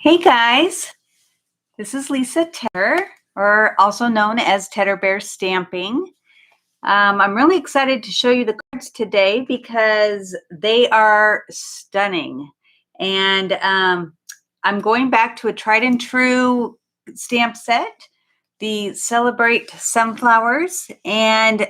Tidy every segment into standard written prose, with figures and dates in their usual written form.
Hey guys, this is Lisa Tedder, or also known as Tedder Bear Stamping. I'm really excited to show you the cards today because they are stunning. And I'm going back to a tried and true stamp set, the Celebrate Sunflowers. And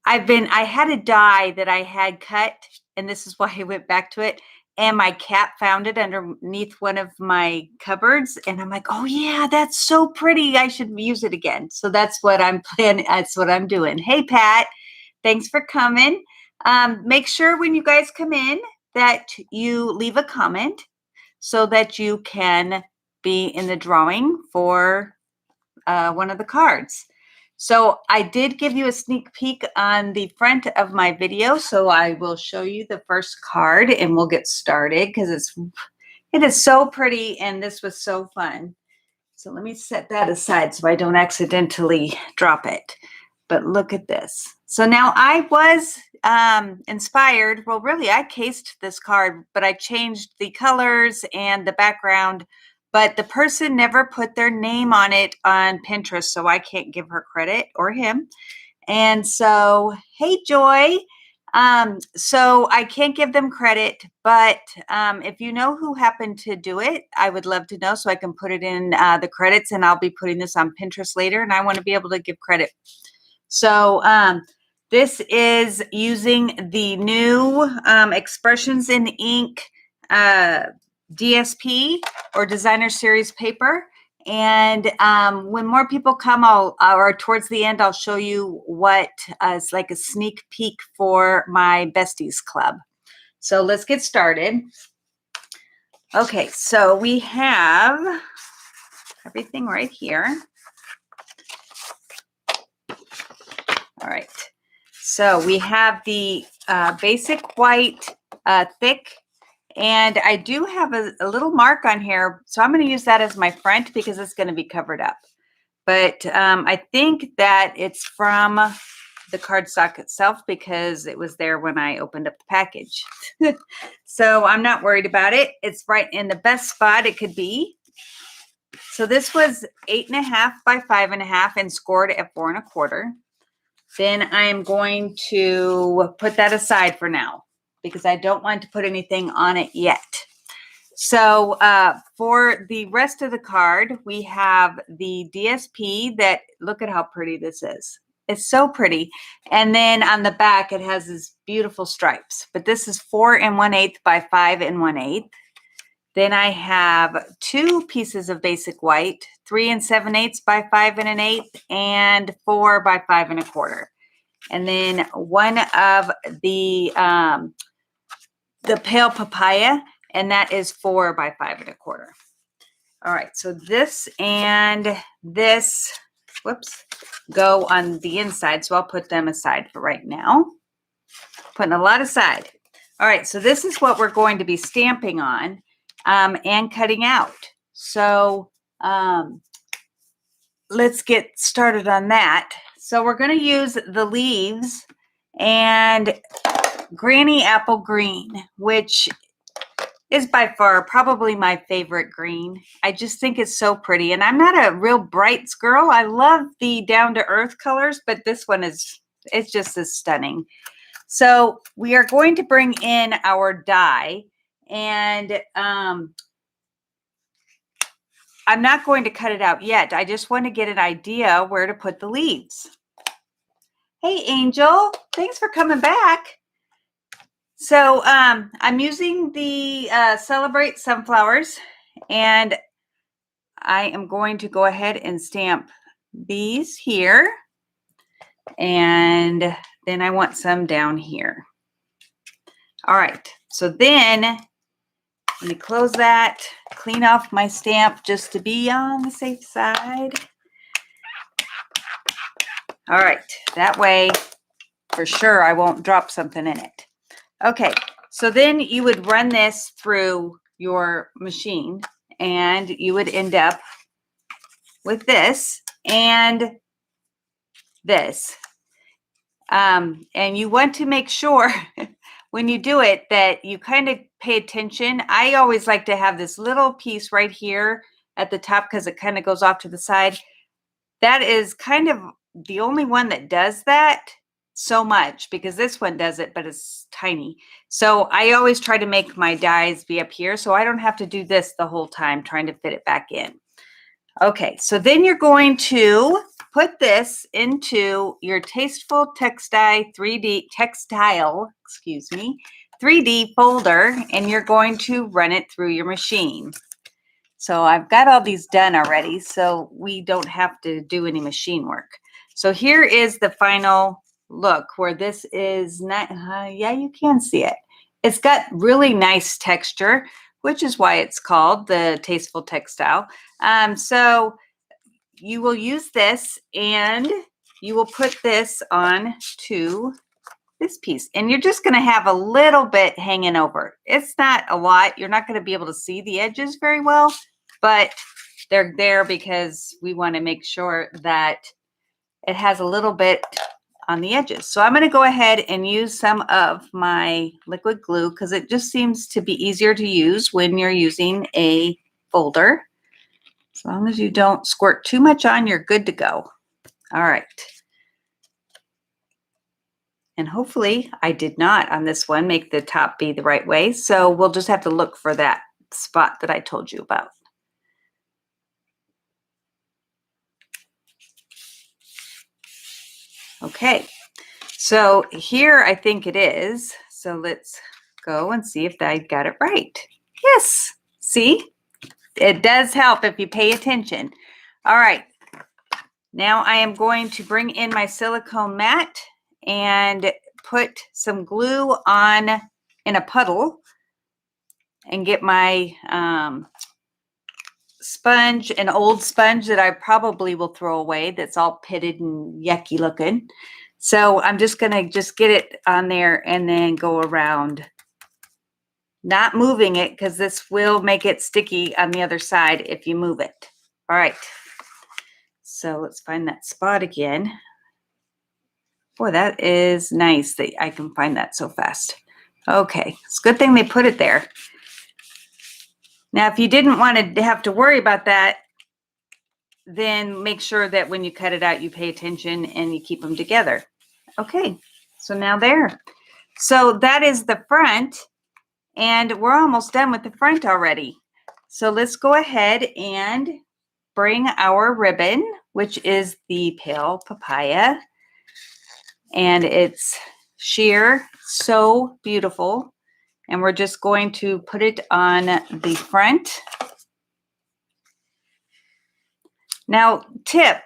I had a die that I had cut, and this is why I went back to it. And my cat found it underneath one of my cupboards. And I'm like, oh yeah, that's so pretty. I should use it again. So that's what I'm planning. That's what I'm doing. Hey, Pat, thanks for coming. Make sure when you guys come in that you leave a comment so that you can be in the drawing for one of the cards. So I did give you a sneak peek on the front of my video, so I will show you the first card and we'll get started because it is so pretty and this was so fun. So let me set that aside so I don't accidentally drop it. But look at this. So now I was inspired. Well, really, I cased this card, but I changed the colors and the background. But the person never put their name on it on Pinterest, so I can't give her credit or him. And so, hey, Joy. So I can't give them credit, but if you know who happened to do it, I would love to know so I can put it in the credits, and I'll be putting this on Pinterest later, and I want to be able to give credit. So this is using the new Expressions in Ink DSP or Designer Series paper. And when more people come, or towards the end, I'll show you what is like a sneak peek for my Besties Club. So let's get started. Okay, so we have everything right here. All right, so we have the basic white thick, and I do have a little mark on here, so I'm going to use that as my front because it's going to be covered up. But I think that it's from the cardstock itself because it was there when I opened up the package. So I'm not worried about it. It's right in the best spot it could be. So this was 8.5 by 5.5 and scored at 4 1/4. Then I am going to put that aside for now because I don't want to put anything on it yet. So for the rest of the card, we have the DSP that, look at how pretty this is. It's so pretty. And then on the back, it has these beautiful stripes. But this is 4 1/8 by 5 1/8. Then I have 2 pieces of basic white, 3 7/8 by 5 1/8, and 4 by 5 1/4. And then one of the pale papaya, and that is 4 by 5 1/4. All right, so this and this, whoops, go on the inside. So I'll put them aside for right now. Putting a lot aside. All right, so this is what we're going to be stamping on and cutting out. So let's get started on that. So we're going to use the leaves and Granny Apple Green, which is by far probably my favorite green. I just think it's so pretty. And I'm not a real brights girl. I love the down-to-earth colors, but this one it's just as stunning. So we are going to bring in our die, and I'm not going to cut it out yet. I just want to get an idea where to put the leaves. Hey, Angel, thanks for coming back. So I'm using the Celebrate Sunflowers, and I am going to go ahead and stamp these here, and then I want some down here. All right, so then let me close that, clean off my stamp just to be on the safe side. All right, that way for sure I won't drop something in it. Okay, so then you would run this through your machine and you would end up with this and this. And you want to make sure when you do it that you kind of pay attention. I always like to have this little piece right here at the top because it kind of goes off to the side. That is kind of the only one that does that so much, because this one does it, but it's tiny. So I always try to make my dies be up here so I don't have to do this the whole time trying to fit it back in. Okay, so then you're going to put this into your Tasteful Textile 3D 3D folder, and you're going to run it through your machine. So I've got all these done already, so we don't have to do any machine work. So here is the final look where this is not, yeah, you can see it. It's got really nice texture, which is why it's called the Tasteful Textile. So you will use this and you will put this on to this piece, and you're just going to have a little bit hanging over. It's not a lot. You're not going to be able to see the edges very well, but they're there because we want to make sure that it has a little bit on the edges. So I'm going to go ahead and use some of my liquid glue because it just seems to be easier to use when you're using a folder. As long as you don't squirt too much on, you're good to go. All right. And hopefully I did not on this one make the top be the right way. So we'll just have to look for that spot that I told you about. Okay, so here I think it is. So let's go and see if I got it right. Yes, see? It does help if you pay attention. All right, now I am going to bring in my silicone mat and put some glue on in a puddle and get my sponge, an old sponge that I probably will throw away that's all pitted and yucky looking. So I'm just gonna get it on there and then go around, not moving it because this will make it sticky on the other side if you move it. All right, so let's find that spot again. Boy, that is nice that I can find that so fast. Okay, it's a good thing they put it there. Now, if you didn't want to have to worry about that, then make sure that when you cut it out, you pay attention and you keep them together. Okay, so now there. So that is the front, and we're almost done with the front already. So let's go ahead and bring our ribbon, which is the pale papaya, and it's sheer, so beautiful. And we're just going to put it on the front. Now, tip,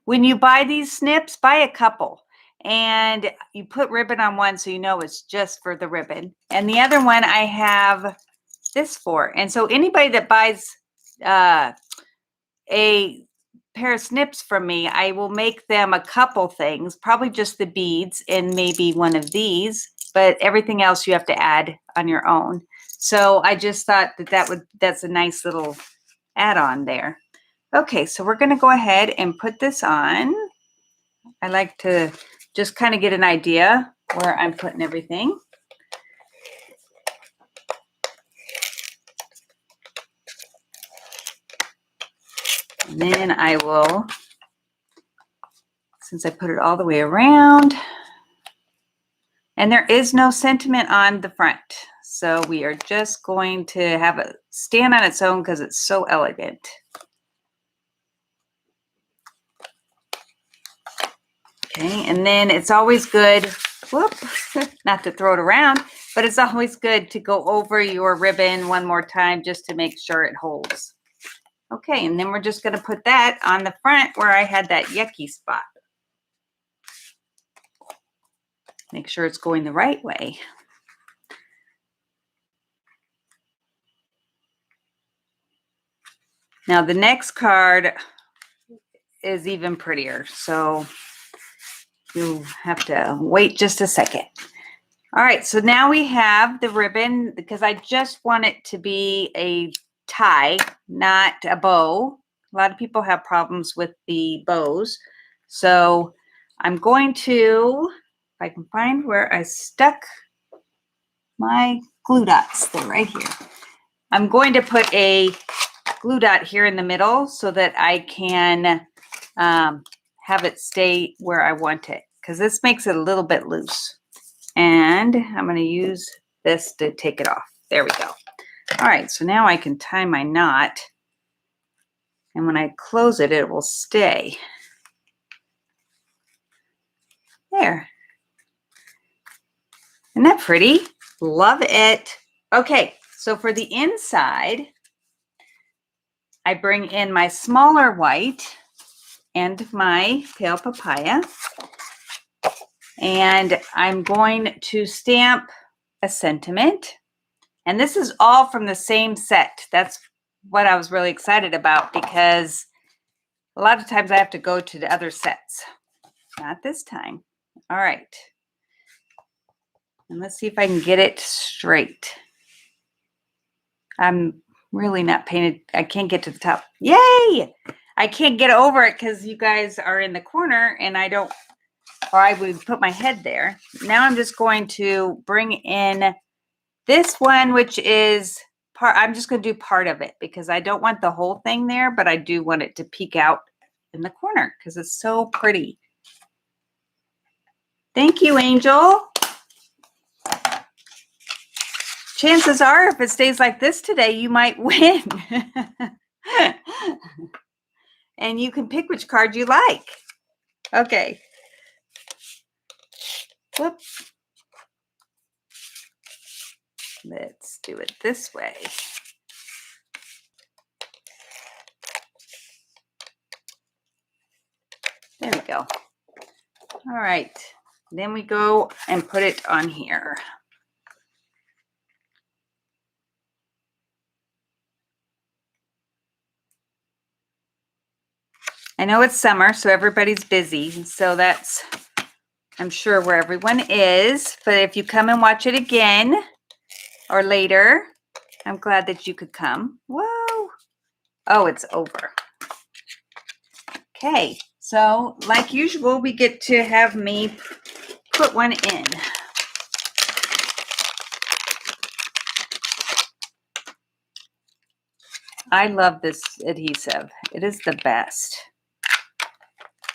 when you buy these snips, buy a couple. And you put ribbon on one so you know it's just for the ribbon. And the other one I have this for. And so anybody that buys a pair of snips from me, I will make them a couple things, probably just the beads and maybe one of these, but everything else you have to add on your own. So I just thought that's a nice little add-on there. Okay, so we're going to go ahead and put this on. I like to just kind of get an idea where I'm putting everything. And then I will, since I put it all the way around, and there is no sentiment on the front. So we are just going to have it stand on its own because it's so elegant. Okay, and then it's always good, not to throw it around, but it's always good to go over your ribbon one more time just to make sure it holds. Okay, and then we're just going to put that on the front where I had that yucky spot. Make sure it's going the right way. Now the next card is even prettier, so you have to wait just a second. All right, so now we have the ribbon because I just want it to be a tie, not a bow. A lot of people have problems with the bows. So I'm going to, if I can find where I stuck my glue dots. They're right here. I'm going to put a glue dot here in the middle so that I can have it stay where I want it, because this makes it a little bit loose. And I'm going to use this to take it off. There we go. All right, so now I can tie my knot. And when I close it, it will stay. There. Isn't that pretty? Love it. Okay, so for the inside, I bring in my smaller white and my pale papaya. And I'm going to stamp a sentiment. And this is all from the same set. That's what I was really excited about, because a lot of times I have to go to the other sets. Not this time. All right. And let's see if I can get it straight. I'm really not painted. I can't get to the top. Yay! I can't get over it because you guys are in the corner and I don't, or I would put my head there. Now I'm just going to bring in this one, which is part, I'm just going to do part of it because I don't want the whole thing there, but I do want it to peek out in the corner because it's so pretty. Thank you, Angel. Chances are, if it stays like this today, you might win. And you can pick which card you like. Okay. Whoop. Let's do it this way. There we go. All right. Then we go and put it on here. I know it's summer, so everybody's busy. So that's, I'm sure, where everyone is. But if you come and watch it again or later, I'm glad that you could come. Whoa. Oh, it's over. Okay. So like usual, we get to have me put one in. I love this adhesive. It is the best.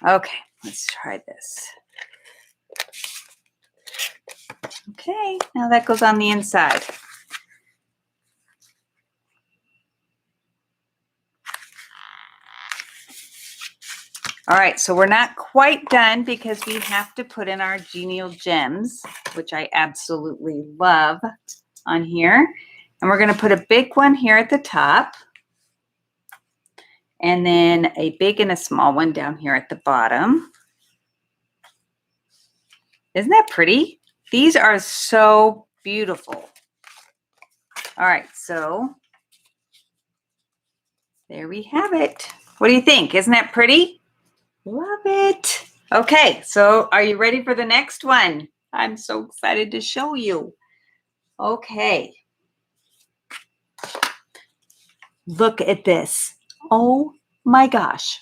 Okay, let's try this. Okay, now that goes on the inside. All right, so we're not quite done because we have to put in our genial gems, which I absolutely love, on here. And we're going to put a big one here at the top. And then a big and a small one down here at the bottom. Isn't that pretty? These are so beautiful. All right, so there we have it. What do you think? Isn't that pretty? Love it. Okay, so are you ready for the next one? I'm so excited to show you. Okay. Look at this. Oh my gosh.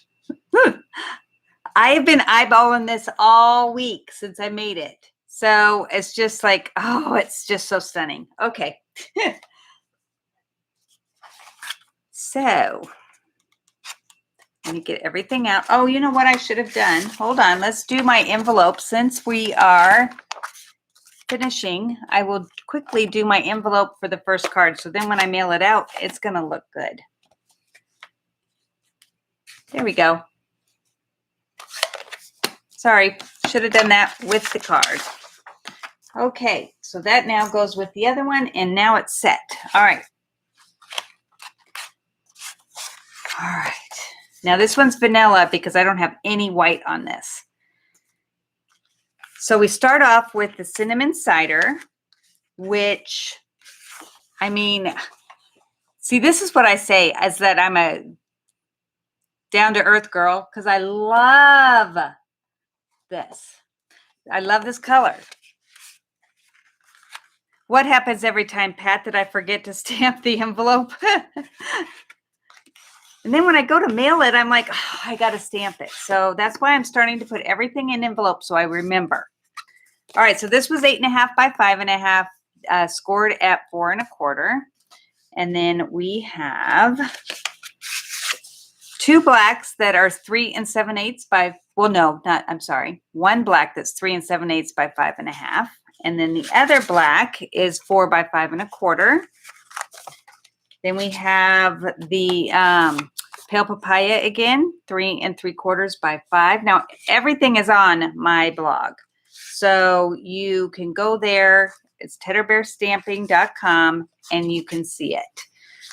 I have been eyeballing this all week since I made it. So it's just like, oh, it's just so stunning. Okay. So let me get everything out. Oh, you know what I should have done? Hold on. Let's do my envelope. Since we are finishing, I will quickly do my envelope for the first card. So then when I mail it out, it's going to look good. There we go. Sorry, should have done that with the card. Okay, so that now goes with the other one, and now it's set. All right. All right. Now this one's vanilla because I don't have any white on this. So we start off with the cinnamon cider, which, I mean, see, this is what I say, is that I'm a down-to-earth girl because I love this. I love this color. What happens every time, Pat, that I forget to stamp the envelope? And then when I go to mail it, I'm like, oh, I got to stamp it. So that's why I'm starting to put everything in envelopes so I remember. All right, so this was 8.5 by 5.5. scored at 4 1/4. And then we have 2 blacks that are 3 7/8 by, well, no, not, I'm sorry. 1 black that's 3 7/8 by 5 1/2. And then the other black is 4 by 5 1/4. Then we have the pale papaya again, 3 3/4 by 5. Now, everything is on my blog. So you can go there. It's teddybearstamping.com and you can see it.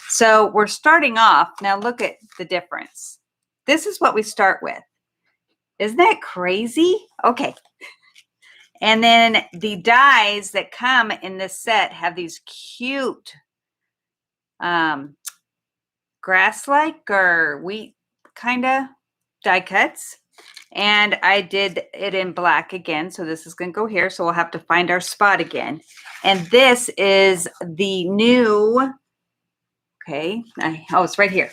So we're starting off. Now look at the difference. This is what we start with. Isn't that crazy? Okay. And then the dies that come in this set have these cute grass-like or wheat kind of die cuts. And I did it in black again. So this is going to go here. So we'll have to find our spot again. And this is the new, okay. Oh, it's right here.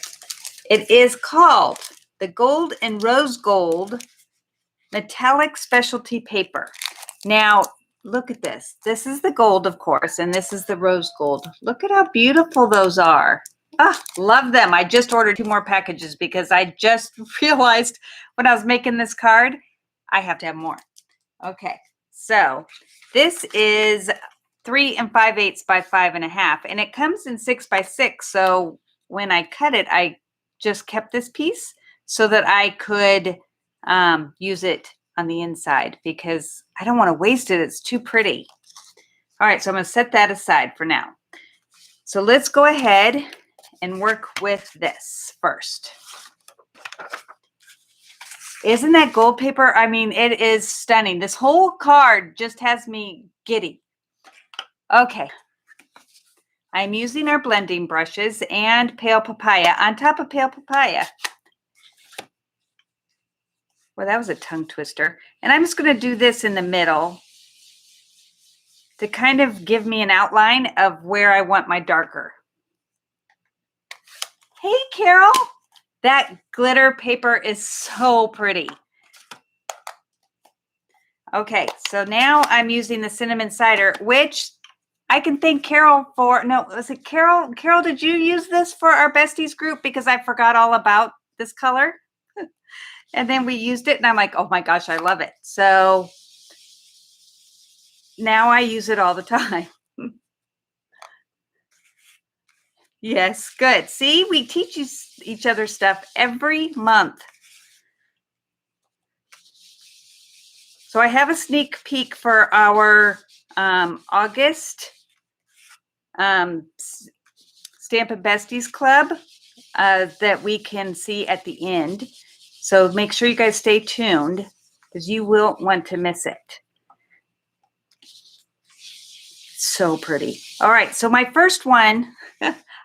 It is called the Gold and Rose Gold Metallic Specialty Paper. Now, look at this. This is the gold, of course, and this is the rose gold. Look at how beautiful those are. Ah, love them. I just ordered 2 more packages because I just realized when I was making this card, I have to have more. Okay, so this is 3 5/8 by 5 1/2, and it comes in 6 by 6. So when I cut it, I just kept this piece so that I could use it on the inside because I don't want to waste it. It's too pretty. All right, so I'm going to set that aside for now. So let's go ahead and work with this first. Isn't that gold paper? I mean, it is stunning. This whole card just has me giddy. Okay. I'm using our blending brushes and pale papaya on top of pale papaya. Well, that was a tongue twister. And I'm just going to do this in the middle to kind of give me an outline of where I want my darker. Hey, Carol. That glitter paper is so pretty. Okay, so now I'm using the cinnamon cider, which I can thank Carol for. No, was it Carol? Carol, did you use this for our besties group? Because I forgot all about this color. And then we used it and I'm like, oh my gosh, I love it. So now I use it all the time. Yes, good. See, we teach each other stuff every month. So I have a sneak peek for our August Stampin' Besties Club that we can see at the end. So make sure you guys stay tuned because you will want to miss it. So pretty. All right, so my first one,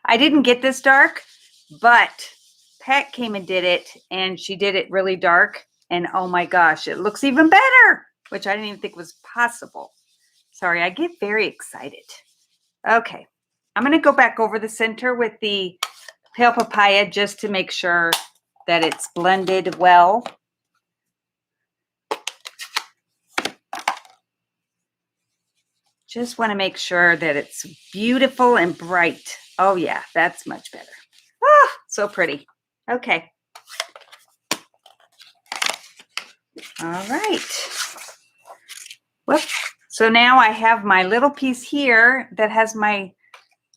I didn't get this dark, but Pat came and did it, and she did it really dark. And oh my gosh, it looks even better, which I didn't even think was possible. Sorry, I get very excited. Okay, I'm going to go back over the center with the pale papaya just to make sure that it's blended well. Just want to make sure that it's beautiful and bright. Oh yeah, that's much better. Ah, so pretty. Okay. All right. Whoop. So now I have my little piece here that has my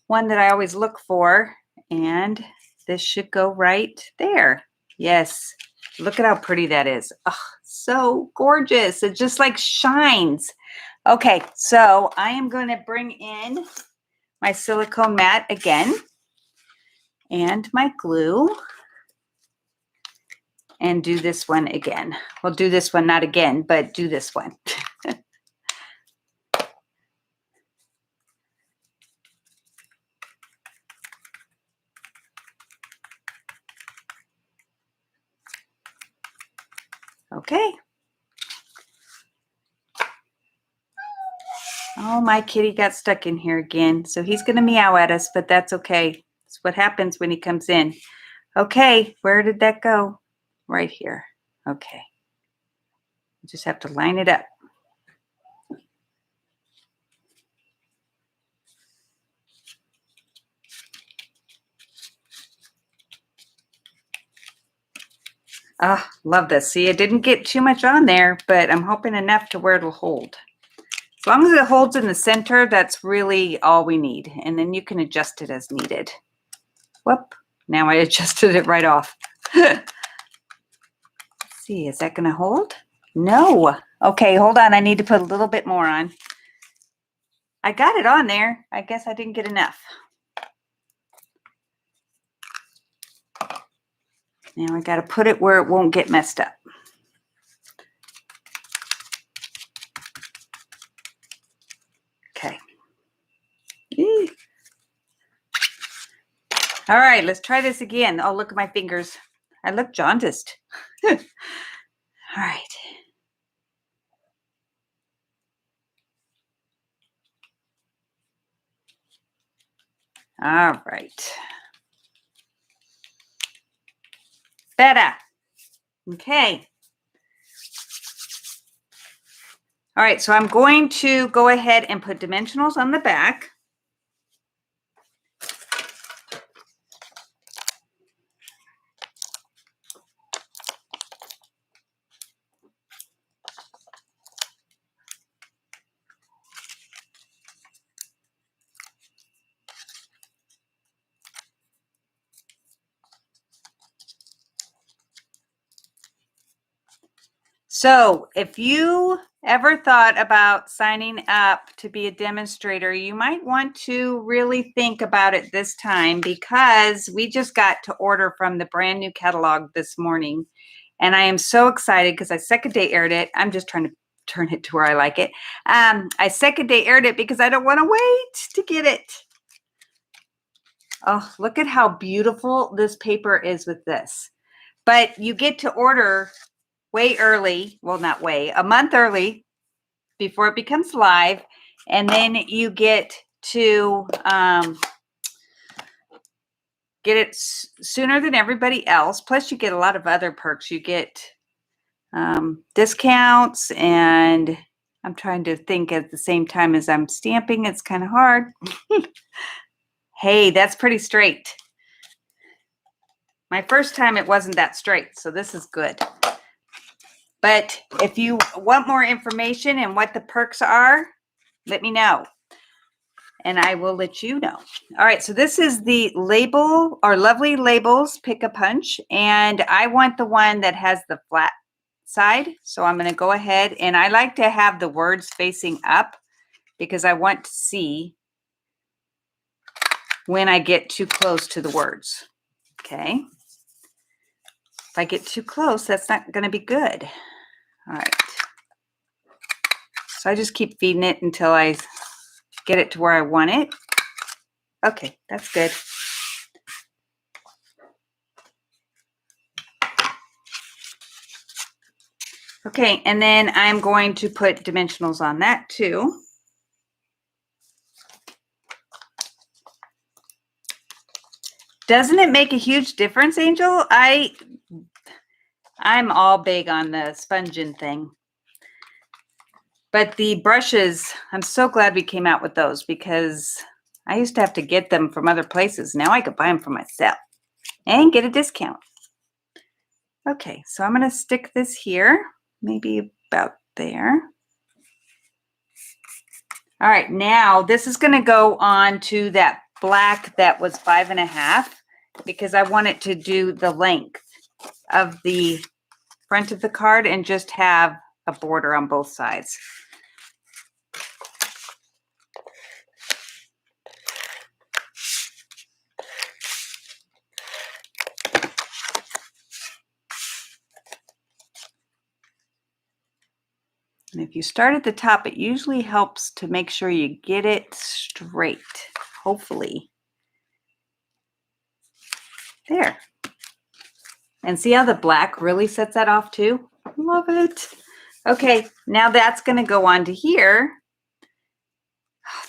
one that I always look for, and this should go right there. Yes. Look at how pretty that is. Oh, so gorgeous. It just like shines. Okay, so I am going to bring in my silicone mat again and my glue and do this one again. We'll do this one, not again, but do this one. Okay. Oh, my kitty got stuck in here again. So he's going to meow at us, but that's okay. It's what happens when he comes in. Okay, where did that go? Right here. Okay. You just have to line it up. Ah, love this. See, I didn't get too much on there, but I'm hoping enough to where it'll hold. As long as it holds in the center, that's really all we need. And then you can adjust it as needed. Whoop, now I adjusted it right off. Let's see, is that gonna hold? No. Okay, hold on. I need to put a little bit more on. I got it on there. I guess I didn't get enough. Now I got to put it where it won't get messed up. Okay. Eee. All right, let's try this again. Oh, look at my fingers. I look jaundiced. All right. All right. Better. Okay. All right, so I'm going to go ahead and put dimensionals on the back. So if you ever thought about signing up to be a demonstrator, you might want to really think about it this time, because we just got to order from the brand new catalog this morning. And I am so excited because I second day aired it. I'm just trying to turn it to where I like it. I second day aired it because I don't want to wait to get it. Oh, look at how beautiful this paper is with this. But you get to order way early, well, not way, a month early before it becomes live. And then you get to get it sooner than everybody else. Plus you get a lot of other perks. You get discounts, and I'm trying to think at the same time as I'm stamping. It's kind of hard. Hey, that's pretty straight. My first time it wasn't that straight, so this is good. But if you want more information and what the perks are, let me know, and I will let you know. All right, so this is the label, or Lovely Labels Pick a Punch, and I want the one that has the flat side. So I'm going to go ahead, and I like to have the words facing up because I want to see when I get too close to the words. Okay. If I get too close, that's not going to be good. All right. So I just keep feeding it until I get it to where I want it. Okay, that's good. Okay, and then I'm going to put dimensionals on that too. Doesn't it make a huge difference, Angel? I'm all big on the sponging thing. But the brushes, I'm so glad we came out with those, because I used to have to get them from other places. Now I could buy them for myself and get a discount. Okay, so I'm going to stick this here, maybe about there. All right, now this is going to go on to that black that was 5.5, because I want it to do the length of the front of the card and just have a border on both sides. And if you start at the top, it usually helps to make sure you get it straight, hopefully. There. And see how the black really sets that off too? Love it. Okay, now that's going to go on to here.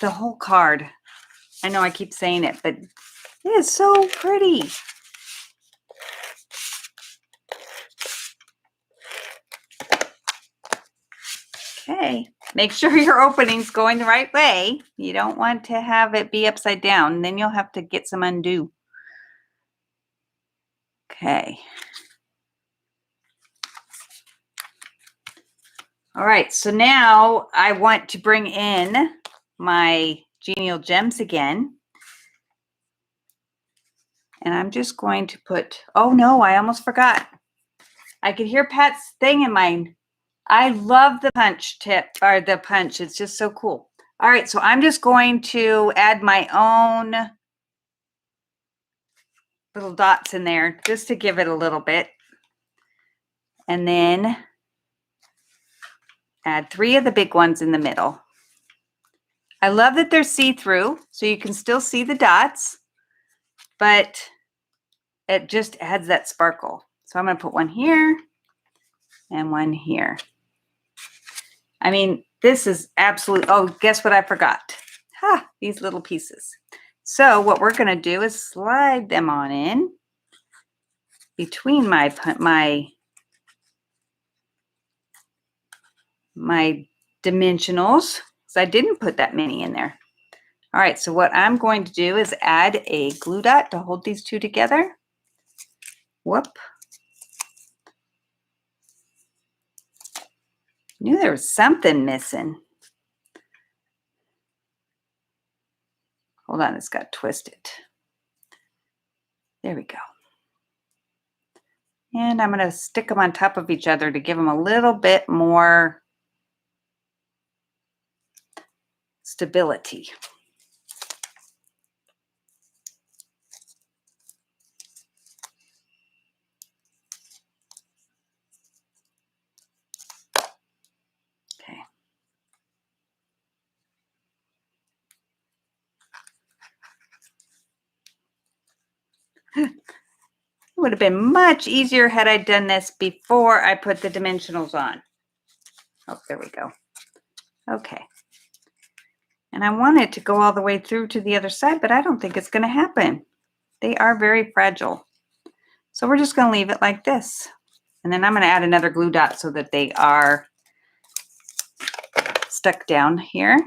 The whole card. I know I keep saying it, but it is so pretty. Okay, make sure your opening's going the right way. You don't want to have it be upside down, and then you'll have to get some undo. Okay. All right, so now I want to bring in my genial gems again. And I'm just going to put, oh no, I almost forgot. I could hear Pat's thing in mine. I love the punch tip, or the punch. It's just so cool. All right, so I'm just going to add my own little dots in there just to give it a little bit. And then add 3 of the big ones in the middle. I love that they're see-through, so you can still see the dots, but it just adds that sparkle. So I'm going to put one here and one here. I mean, this is absolute. Oh, guess what I forgot? Ha, these little pieces. So what we're going to do is slide them on in between my dimensionals, because I didn't put that many in there. All right, so what I'm going to do is add a glue dot to hold these two together. Whoop. Knew there was something missing. Hold on, it's got twisted. There we go. And I'm going to stick them on top of each other to give them a little bit more stability. Okay. It would have been much easier had I done this before I put the dimensionals on. Oh, there we go. Okay. And I want it to go all the way through to the other side, but I don't think it's going to happen. They are very fragile. So we're just going to leave it like this. And then I'm going to add another glue dot so that they are stuck down here.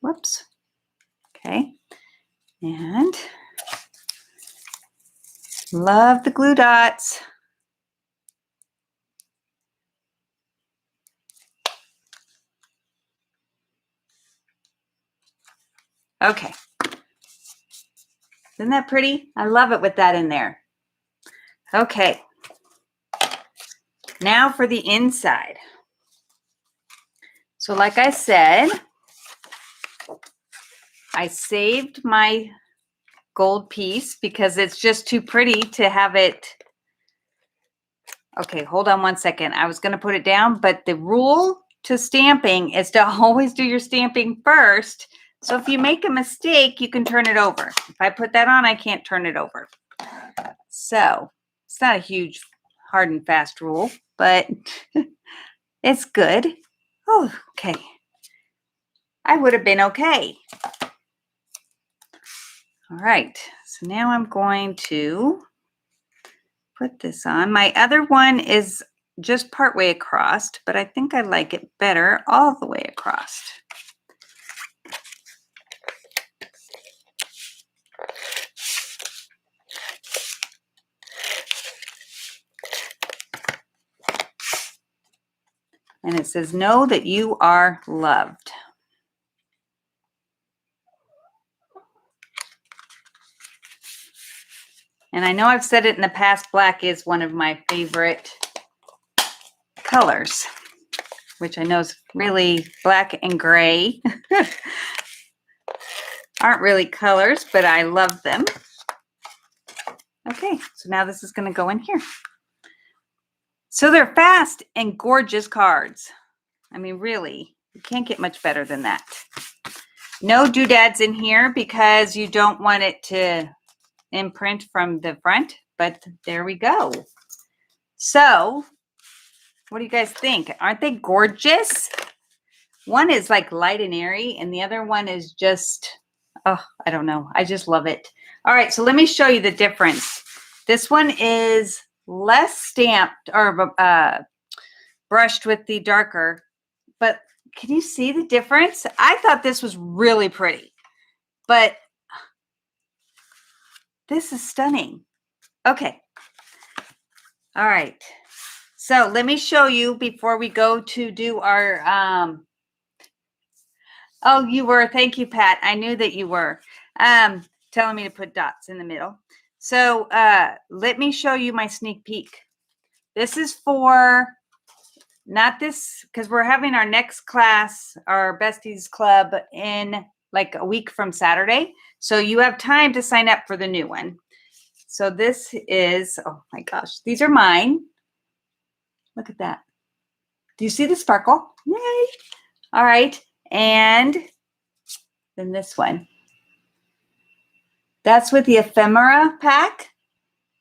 Whoops. Okay. And love the glue dots. Okay. Isn't that pretty? I love it with that in there. Okay. Now for the inside. So like I said, I saved my gold piece because it's just too pretty to have it. Okay, hold on one second. I was going to put it down, but the rule to stamping is to always do your stamping first. So if you make a mistake, you can turn it over. If I put that on, I can't turn it over. So it's not a huge hard and fast rule, but it's good. Oh, okay. I would have been okay. All right, so now I'm going to put this on. My other one is just partway across, but I think I like it better all the way across. And it says, know that you are loved. And I know I've said it in the past, black is one of my favorite colors, which I know is really black and gray. Aren't really colors, but I love them. Okay, so now this is going to go in here. So they're fast and gorgeous cards. I mean, really, you can't get much better than that. No doodads in here because you don't want it to imprint from the front, but there we go. So what do you guys think? Aren't they gorgeous? One is like light and airy, and the other one is just, oh, I don't know. I just love it. All right, so let me show you the difference. This one is less stamped or brushed with the darker, but can you see the difference? I thought this was really pretty. but this is stunning. Okay. All right. So let me show you before we go to do our, oh, you were, thank you, Pat. I knew that you were, telling me to put dots in the middle. So, let me show you my sneak peek. This is for, not this, because we're having our next class, our Besties Club, in like a week from Saturday. So you have time to sign up for the new one. So this is, oh my gosh, these are mine. Look at that. Do you see the sparkle? Yay. All right. And then this one. That's with the ephemera pack.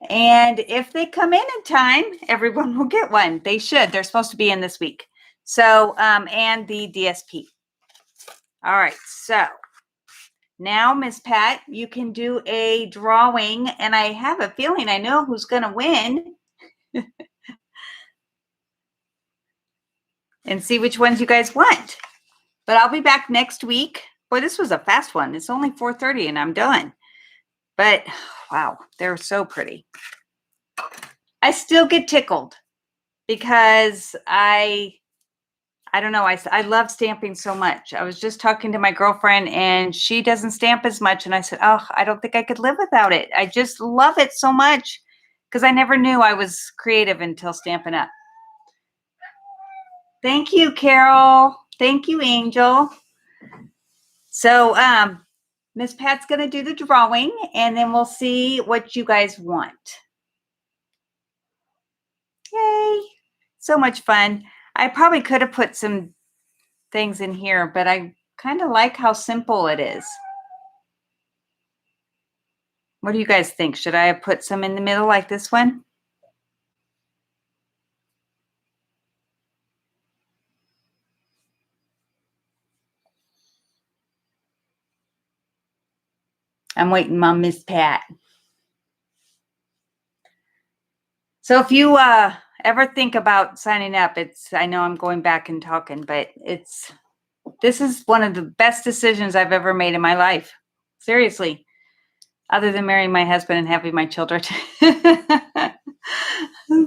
And if they come in time, everyone will get one. They should. They're supposed to be in this week. So, and the DSP. All right. So now, Miss Pat, you can do a drawing. And I have a feeling I know who's going to win. And see which ones you guys want. But I'll be back next week. Boy, this was a fast one. It's only 4:30 and I'm done. But wow, they're so pretty. I still get tickled because I don't know. I love stamping so much. I was just talking to my girlfriend and she doesn't stamp as much. And I said, oh, I don't think I could live without it. I just love it so much because I never knew I was creative until Stampin' Up. Thank you, Carol. Thank you, Angel. So, Miss Pat's going to do the drawing and then we'll see what you guys want. Yay. So much fun. I probably could have put some things in here, but I kind of like how simple it is. What do you guys think? Should I have put some in the middle like this one? I'm waiting on Miss Pat. So if you ever think about signing up, I know I'm going back and talking, but this is one of the best decisions I've ever made in my life. Seriously. Other than marrying my husband and having my children.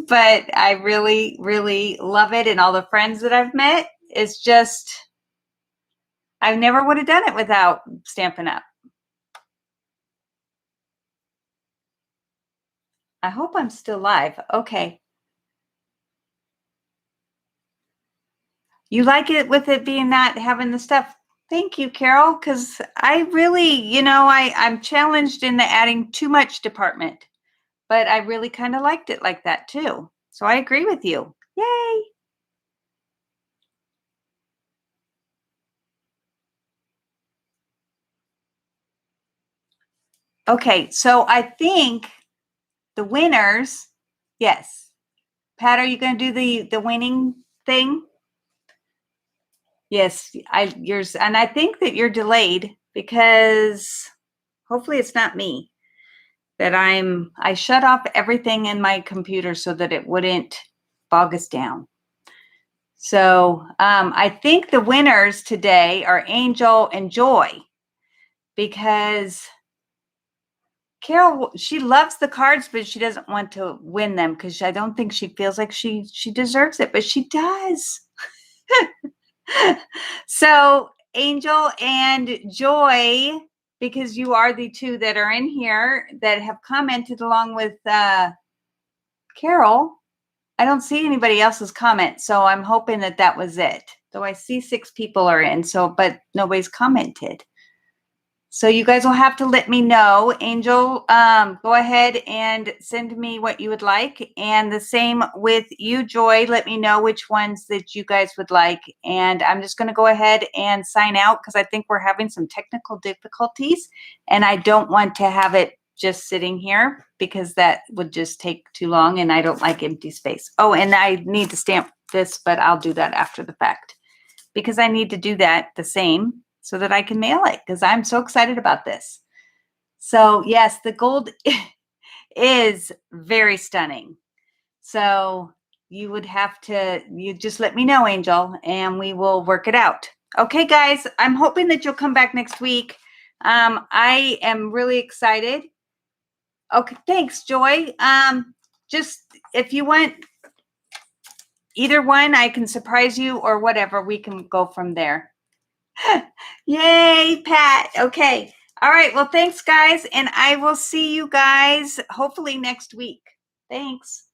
But I really, really love it. And all the friends that I've met, it's just, I never would have done it without Stampin' Up. I hope I'm still live. Okay. You like it with it being not having the stuff. Thank you, Carol, because I really, I'm challenged in the adding too much department, but I really kind of liked it like that too. So I agree with you. Yay. Okay, so I think the winners, yes. Pat, are you going to do the winning thing? Yes, yours, and I think that you're delayed because hopefully it's not me. That I shut off everything in my computer so that it wouldn't bog us down. So I think the winners today are Angel and Joy because Carol, she loves the cards, but she doesn't want to win them because I don't think she feels like she deserves it, but she does. So Angel and Joy, because you are the two that are in here that have commented along with Carol. I don't see anybody else's comment, so I'm hoping that was it. Though I see 6 people are in, but nobody's commented. So you guys will have to let me know. Angel, go ahead and send me what you would like. And the same with you, Joy. Let me know which ones that you guys would like. And I'm just going to go ahead and sign out because I think we're having some technical difficulties. And I don't want to have it just sitting here because that would just take too long. And I don't like empty space. Oh, and I need to stamp this, but I'll do that after the fact because I need to do that the same so that I can mail it because I'm so excited about this. So yes, the gold is very stunning. So you just let me know, Angel, and we will work it out. Okay, guys, I'm hoping that you'll come back next week I am really excited. Okay, thanks, Joy. Just if you want either one, I can surprise you or whatever. We can go from there. Yay, Pat. Okay. All right. Well, thanks, guys. And I will see you guys hopefully next week. Thanks.